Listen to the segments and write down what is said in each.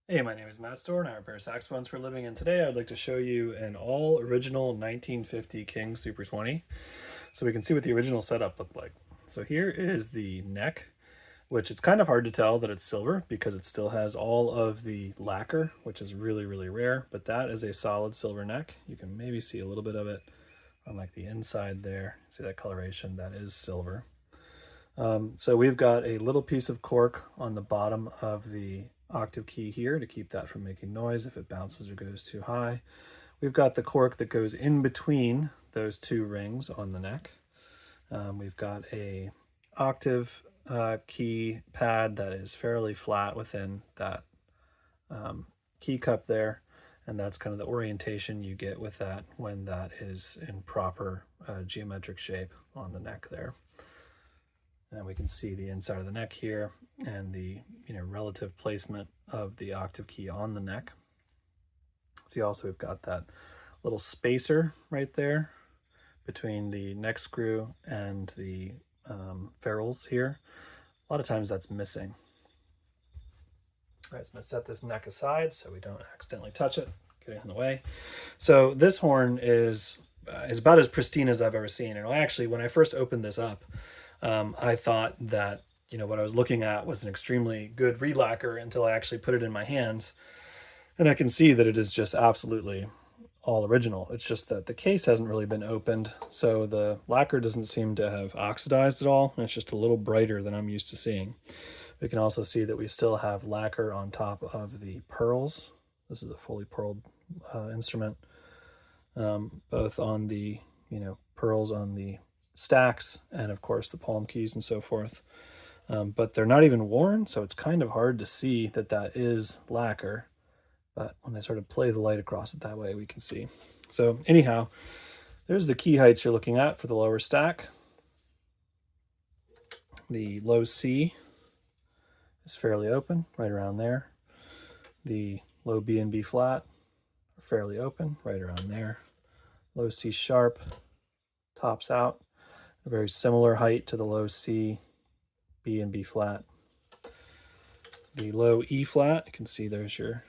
Hey, my name is Matt Storr and I repair saxophones for a living, and today I'd like to show you an all original 1950 King Super 20 so we can see what the original setup looked like. So here is the neck, which it's kind of hard to tell that it's silver because it still has all of the lacquer, which is really, really rare, but that is a solid silver neck. You can maybe see a little bit of it on like the inside there. See that coloration? That is silver. So we've got a little piece of cork on the bottom of the octave key here to keep that from making noise if it bounces or goes too high. We've got the cork that goes in between those two rings on the neck. We've got a octave key pad that is fairly flat within that key cup there, and that's kind of the orientation you get with that when that is in proper geometric shape on the neck there. And we can see the inside of the neck here and the relative placement of the octave key on the neck. See also we've got that little spacer right there between the neck screw and the ferrules here. A lot of times that's missing. All right, so I'm going to set this neck aside so we don't accidentally touch it, get it in the way. So this horn is about as pristine as I've ever seen. And actually, when I first opened this up, I thought that what I was looking at was an extremely good reed lacquer until I actually put it in my hands, and I can see that it is just absolutely all original. It's just that the case hasn't really been opened, so the lacquer doesn't seem to have oxidized at all, and it's just a little brighter than I'm used to seeing. We can also see that we still have lacquer on top of the pearls. This is a fully pearled instrument, both on the pearls on the stacks and of course the palm keys and so forth. But they're not even worn, so it's kind of hard to see that that is lacquer. But when I sort of play the light across it that way, we can see. So anyhow, there's the key heights you're looking at for the lower stack. The low C is fairly open, right around there. The low B and B flat are fairly open, right around there. Low C sharp tops out, a very similar height to the low C, B and B flat. The low E flat, you can see there's your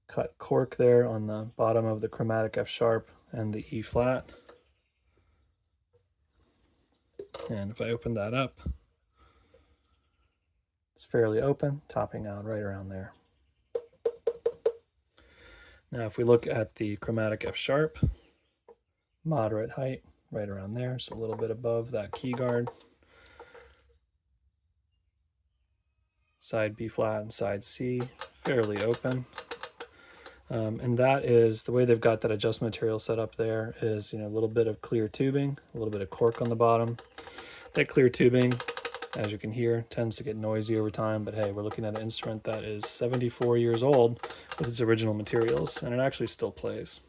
cut cork there on the bottom of the chromatic F sharp and the E flat. And if I open that up, it's fairly open, topping out right around there. Now if we look at the chromatic F sharp, moderate height right around there, just a little bit above that key guard. Side B flat and side C, fairly open. And that is the way they've got that adjustment material set up there is, a little bit of clear tubing, a little bit of cork on the bottom. That clear tubing, as you can hear, tends to get noisy over time, but hey, we're looking at an instrument that is 74 years old with its original materials, and it actually still plays.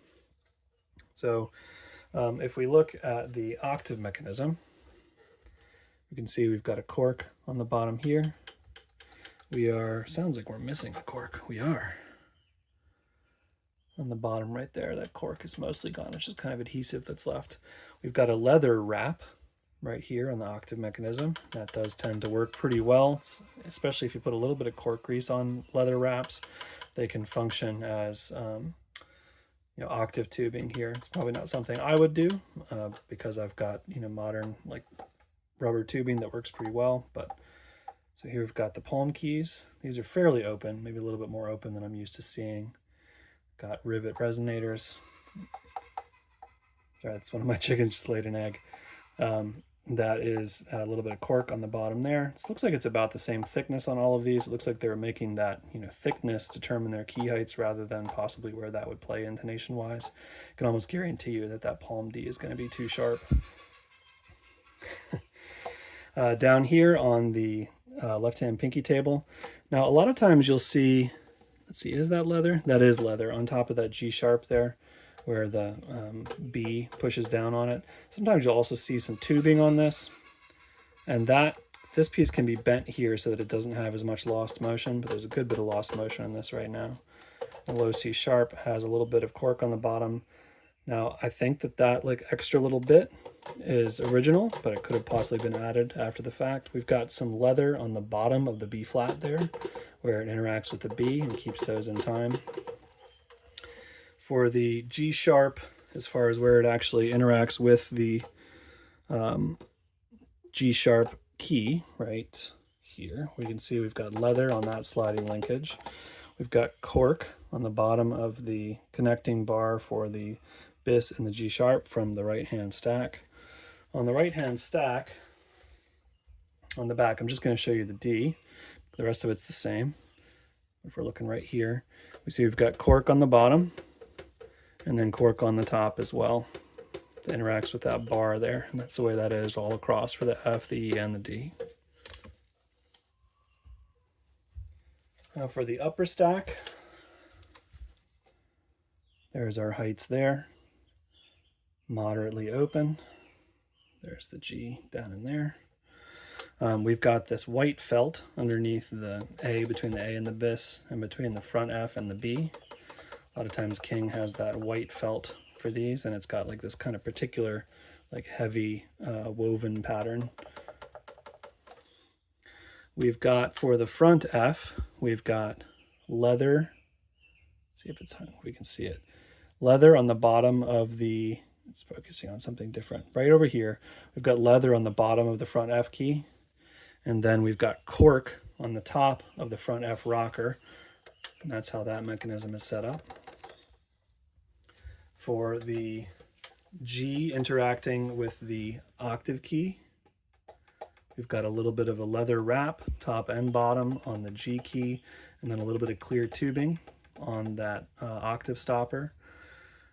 So if we look at the octave mechanism, you can see we've got a cork on the bottom here. Sounds like we're missing a cork. We are. On the bottom right there, that cork is mostly gone. It's just kind of adhesive that's left. We've got a leather wrap right here on the octave mechanism. That does tend to work pretty well, especially if you put a little bit of cork grease on leather wraps. They can function as octave tubing here. It's probably not something I would do because I've got modern like rubber tubing that works pretty well. But so here we've got the palm keys. These are fairly open, maybe a little bit more open than I'm used to seeing. Got rivet resonators. Sorry, that's one of my chickens just laid an egg. That is a little bit of cork on the bottom there. It looks like it's about the same thickness on all of these. It looks like they're making that thickness determine their key heights rather than possibly where that would play intonation wise. I can almost guarantee you that that palm D is going to be too sharp. Down here on the left-hand pinky table. Now a lot of times you'll see, let's see, is that leather? That is leather on top of that G sharp there where the B pushes down on it. Sometimes you'll also see some tubing on this, and this piece can be bent here so that it doesn't have as much lost motion, but there's a good bit of lost motion on this right now. The low C sharp has a little bit of cork on the bottom. Now, I think that that like extra little bit is original, but it could have possibly been added after the fact. We've got some leather on the bottom of the B flat there, where it interacts with the B and keeps those in time. For the G sharp, as far as where it actually interacts with the G sharp key, right here, we can see we've got leather on that sliding linkage. We've got cork on the bottom of the connecting bar for the bis and the G sharp from the right hand stack. On the right hand stack, on the back, I'm just going to show you the D. The rest of it's the same. If we're looking right here, we see we've got cork on the bottom and then cork on the top as well. That interacts with that bar there. And that's the way that is all across for the F, the E, and the D. Now for the upper stack, there's our heights there. Moderately open. There's the G down in there. We've got this white felt underneath the A, between the A and the bis, and between the front F and the B. A lot of times King has that white felt for these, and it's got like this kind of particular like heavy woven pattern. We've got for the front F, we've got leather. Let's see if it's, we can see it. Leather on the bottom of the, it's focusing on something different. Right over here, we've got leather on the bottom of the front F key. And then we've got cork on the top of the front F rocker. And that's how that mechanism is set up. For the G interacting with the octave key, we've got a little bit of a leather wrap, top and bottom, on the G key, and then a little bit of clear tubing on that octave stopper.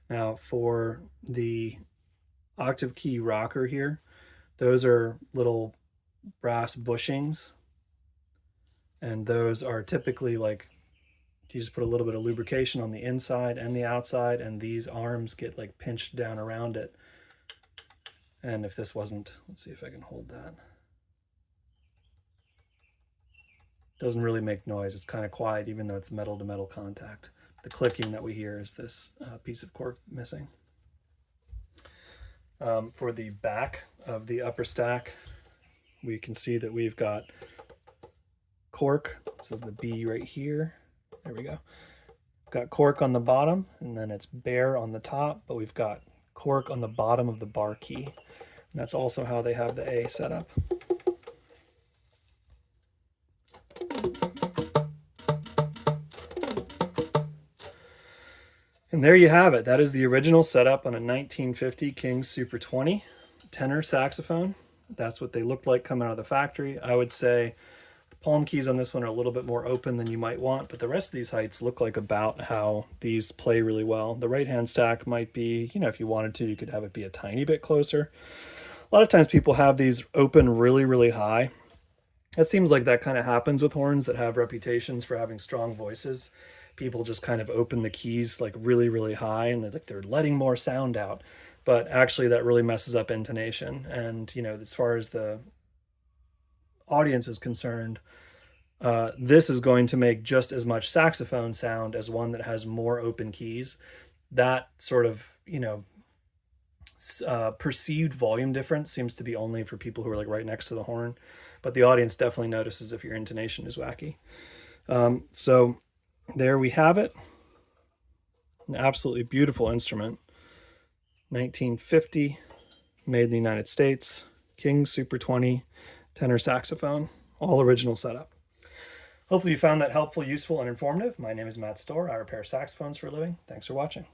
Now for the octave key rocker here, those are little brass bushings, and those are typically like, you just put a little bit of lubrication on the inside and the outside, and these arms get like pinched down around it. And if this wasn't, let's see if I can hold that. Doesn't really make noise. It's kind of quiet, even though it's metal to metal contact. The clicking that we hear is this piece of cork missing. For the back of the upper stack, we can see that we've got cork. This is the B right here. There we go. We've got cork on the bottom, and then it's bare on the top, but we've got cork on the bottom of the bar key. And that's also how they have the A set up. And there you have it. That is the original setup on a 1950 King Super 20 tenor saxophone. That's what they looked like coming out of the factory. I would say the palm keys on this one are a little bit more open than you might want, but the rest of these heights look like about how these play really well. The right hand stack might be, you know, if you wanted to, you could have it be a tiny bit closer. A lot of times people have these open really, really high. It seems like that kind of happens with horns that have reputations for having strong voices. People just kind of open the keys like really, really high, and they're letting more sound out. But actually that really messes up intonation. And, you know, as far as the audience is concerned, this is going to make just as much saxophone sound as one that has more open keys. That sort of, you know, perceived volume difference seems to be only for people who are like right next to the horn, but the audience definitely notices if your intonation is wacky. So there we have it. An absolutely beautiful instrument. 1950, made in the United States, King Super 20 tenor saxophone, all original setup. Hopefully you found that helpful, useful, and informative. My name is Matt Storr. I repair saxophones for a living. Thanks for watching.